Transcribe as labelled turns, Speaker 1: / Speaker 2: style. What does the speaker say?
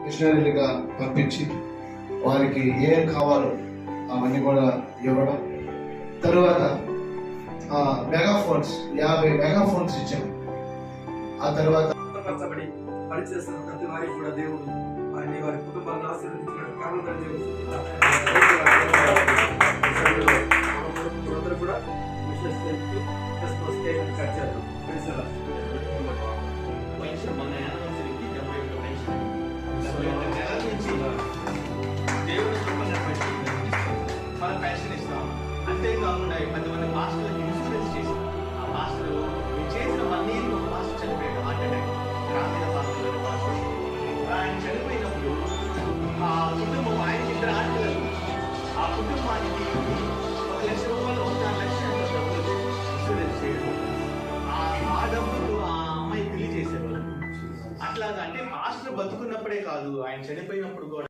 Speaker 1: మిషనరీలుగా పంపించి వారికి ఏం కావాలో అవన్నీ కూడా ఇవ్వడం. తరువాత మెగాఫోన్స్ 50 మెగాఫోన్స్ ఇచ్చాం. ఆ తర్వాత
Speaker 2: పనిచేస్తున్న ప్రతి వారికి కూడా దేవుడు వారి కుటుంబాలను ఆశీర్వదించిన కారణం కూడా
Speaker 3: అంతేకాకుండా 10 మంది మాస్టర్లకు ఇన్సూరెన్స్ చేసి ఆ మాస్టర్ మీరు చేసిన పని ఒక మాస్టర్ చనిపోయాడు హార్ట్ అటాక్. గ్రామీణ ప్రాంతంలోని మాస్టర్ ఆయన చనిపోయినప్పుడు ఆ కుటుంబం ఆయనకి 2 ఆడపిల్లలు, ఆ కుటుంబానికి 1 లక్ష రూపాయలు 1.5 లక్షలు డబ్బులు ఇన్సూరెన్స్ చేయడం, ఆ డబ్బులు ఆ అమ్మాయి పెళ్లి చేసేవాళ్ళు. అట్లాగా అంటే మాస్టర్ బతుకున్నప్పుడే కాదు, ఆయన చనిపోయినప్పుడు కూడా